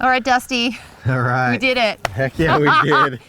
All right, Dusty. All right. We did it. Heck yeah, we did.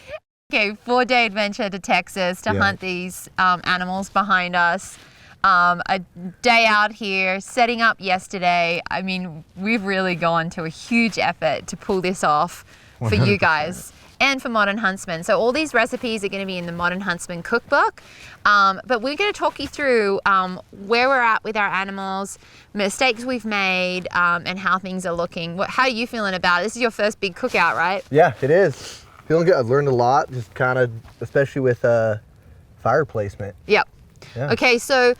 Okay, 4-day adventure to Texas to hunt these animals behind us. A day out here, setting up yesterday. I mean, we've really gone to a huge effort to pull this off for 100%. you guys and for Modern Huntsman. So all these recipes are going to be in the Modern Huntsman cookbook. But we're going to talk you through where we're at with our animals, mistakes we've made, and how things are looking. How are you feeling about it? This is your first big cookout, right? Yeah, it is. Feeling good. I've learned a lot, just kind of, especially with fire placement. Yep. Yeah. Okay, so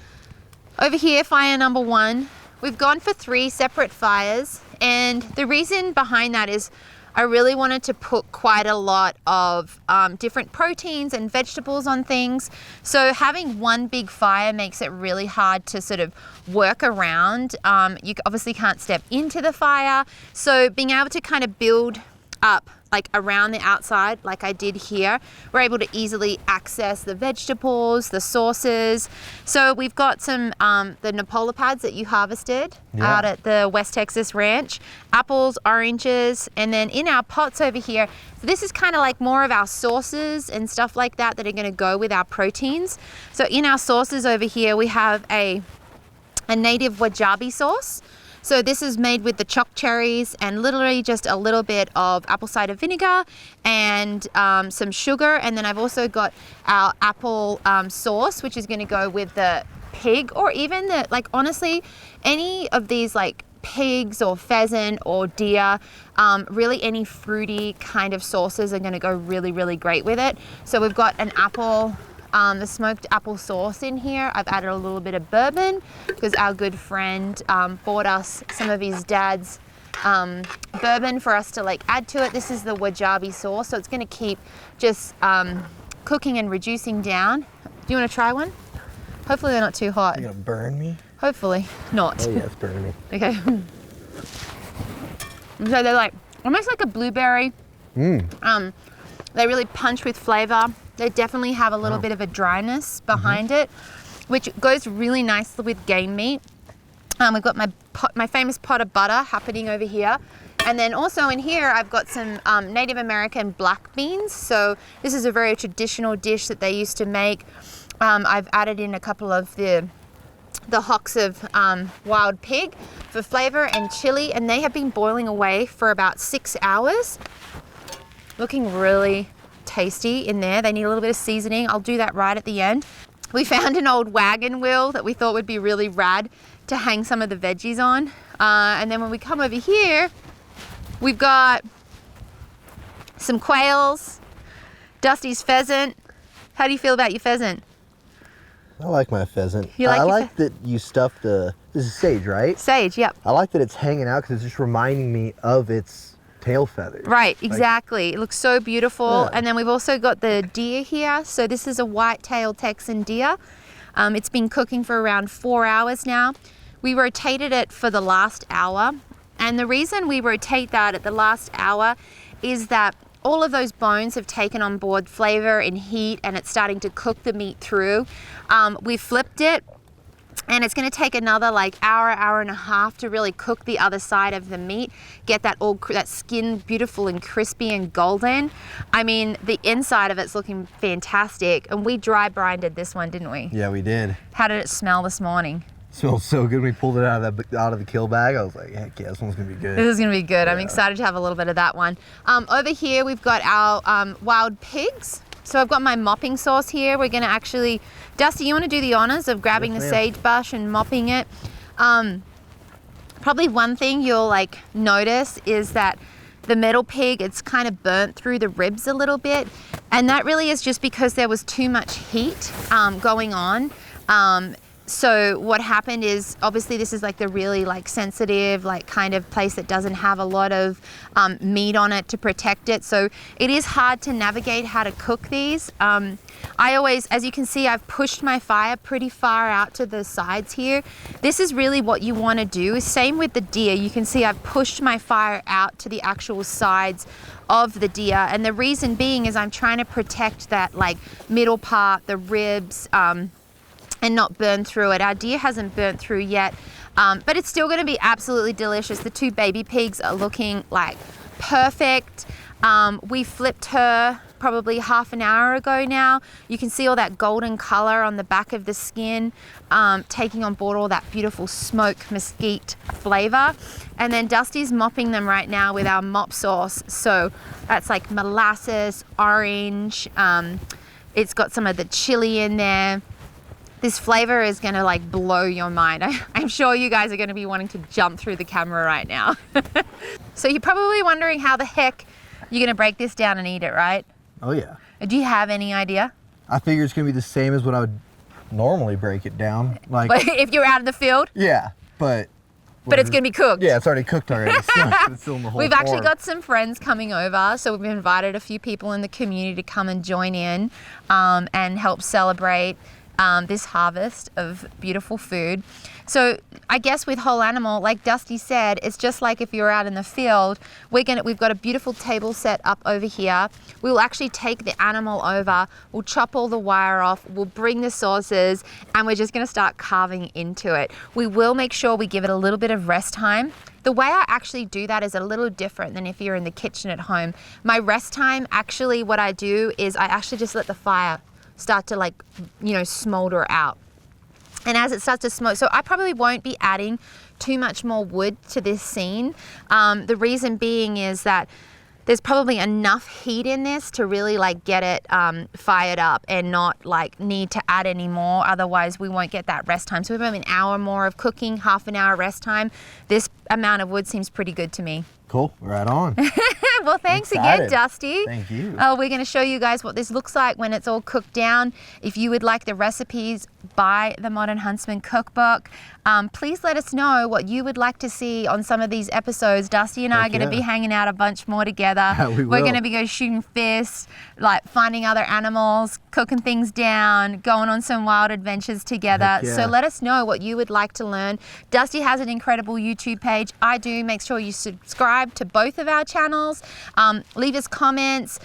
over here, fire number 1, we've gone for 3 separate fires. And the reason behind that is I really wanted to put quite a lot of different proteins and vegetables on things. So having one big fire makes it really hard to sort of work around. You obviously can't step into the fire. So being able to kind of build up like around the outside like I did here, we're able to easily access the vegetables, the sauces. So we've got some the Napola pads that you harvested out at the West Texas Ranch, apples, oranges, and then in our pots over here, so this is kind of like more of our sauces and stuff like that that are going to go with our proteins. So in our sauces over here we have a native wasabi sauce. So this is made with the choc cherries and literally just a little bit of apple cider vinegar and some sugar. And then I've also got our apple sauce, which is going to go with the pig, or even the, like, honestly, any of these like pigs or pheasant or deer, really any fruity kind of sauces are going to go really, really great with it. So we've got an apple, the smoked apple sauce in here. I've added a little bit of bourbon because our good friend bought us some of his dad's bourbon for us to like add to it. This is the wasabi sauce, so it's going to keep just cooking and reducing down. Do you want to try one? Hopefully they're not too hot. You're gonna burn me? Hopefully not. Oh yeah, it's burning me. Okay. So they're like almost like a blueberry. They really punch with flavor. They definitely have a little bit of a dryness behind it, which goes really nicely with game meat. We've got my famous pot of butter happening over here. And then also in here, I've got some Native American black beans. So this is a very traditional dish that they used to make. I've added in a couple of the hocks of wild pig for flavor and chili, and they have been boiling away for about 6 hours. Looking really tasty in there. They need a little bit of seasoning. I'll do that right at the end. We found an old wagon wheel that we thought would be really rad to hang some of the veggies on. And then when we come over here, we've got some quails, Dusty's pheasant. How do you feel about your pheasant? I like my pheasant. You like I your like that you stuffed this is sage, right? Sage, yep. I like that it's hanging out because it's just reminding me of its tail feathers. Right, exactly. It looks so beautiful. Yeah. And then we've also got the deer here. So this is a white-tailed Texan deer. It's been cooking for around 4 hours now. We rotated it for the last hour. And the reason we rotate that at the last hour is that all of those bones have taken on board flavor and heat, and it's starting to cook the meat through. We flipped it, and it's going to take another like hour and a half to really cook the other side of the meat, get that that skin beautiful and crispy and golden. I mean, the inside of it's looking fantastic. And we dry brinded this one, didn't we? Yeah, we did. How did it smell this morning? Smells so good when we pulled it out of the kill bag. I was like, heck yeah, this one's gonna be good. This is going to be good. I'm Yeah. excited to have a little bit of that one. Over here, we've got our wild pigs. So I've got my mopping sauce here. We're going to actually, Dusty, you want to do the honors of grabbing the sage brush and mopping it? Probably one thing you'll like notice is that the metal pig, it's kind of burnt through the ribs a little bit. And that really is just because there was too much heat going on. So what happened is, obviously this is like the really like sensitive, like kind of place that doesn't have a lot of meat on it to protect it. So it is hard to navigate how to cook these. I always, as you can see, I've pushed my fire pretty far out to the sides here. This is really what you want to do. Same with the deer. You can see I've pushed my fire out to the actual sides of the deer. And the reason being is I'm trying to protect that like middle part, the ribs, and not burn through it. Our deer hasn't burnt through yet, but it's still going to be absolutely delicious. The two baby pigs are looking like perfect. We flipped her probably half an hour ago now. You can see all that golden color on the back of the skin, taking on board all that beautiful smoke mesquite flavor. And then Dusty's mopping them right now with our mop sauce. So that's like molasses, orange. It's got some of the chili in there. This flavor is gonna like blow your mind. I'm sure you guys are gonna be wanting to jump through the camera right now. So you're probably wondering how the heck you're gonna break this down and eat it, right? Oh yeah. Do you have any idea? I figure it's gonna be the same as what I would normally break it down. Like, But if you're out in the field, yeah, but it's gonna be cooked. yeah, it's already cooked already. So it's still in the whole We've actually form. got some friends coming over, so we've invited a few people in the community to come and join in and help celebrate this harvest of beautiful food. So I guess with whole animal, like Dusty said, it's just like if you're out in the field. We've got a beautiful table set up over here. We'll actually take the animal over, we'll chop all the wire off, we'll bring the sauces, and we're just gonna start carving into it. We will make sure we give it a little bit of rest time. The way I actually do that is a little different than if you're in the kitchen at home. My rest time, actually what I do is I actually just let the fire start to smolder out. And as it starts to smoke, so I probably won't be adding too much more wood to this scene. The reason being is that there's probably enough heat in this to really get it fired up and not need to add any more. Otherwise we won't get that rest time. So we have an hour more of cooking, half an hour rest time. This amount of wood seems pretty good to me. Cool, right on. Well, thanks again, Excited. Dusty. Thank you. We're going to show you guys what this looks like when it's all cooked down. If you would like the recipes, buy the Modern Huntsman Cookbook. Please let us know what you would like to see on some of these episodes. Dusty and I are going to be hanging out a bunch more together. We're going to be going shooting fish, finding other animals, cooking things down, going on some wild adventures together. Yeah. So let us know what you would like to learn. Dusty has an incredible YouTube page. I do. Make sure you subscribe to both of our channels. Leave us comments.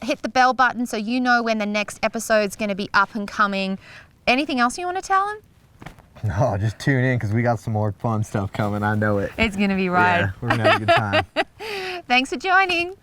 Hit the bell button so you know when the next episode's going to be up and coming. Anything else you want to tell them? No, just tune in because we got some more fun stuff coming. I know it. It's going to be right. Yeah, we're going to have a good time. Thanks for joining.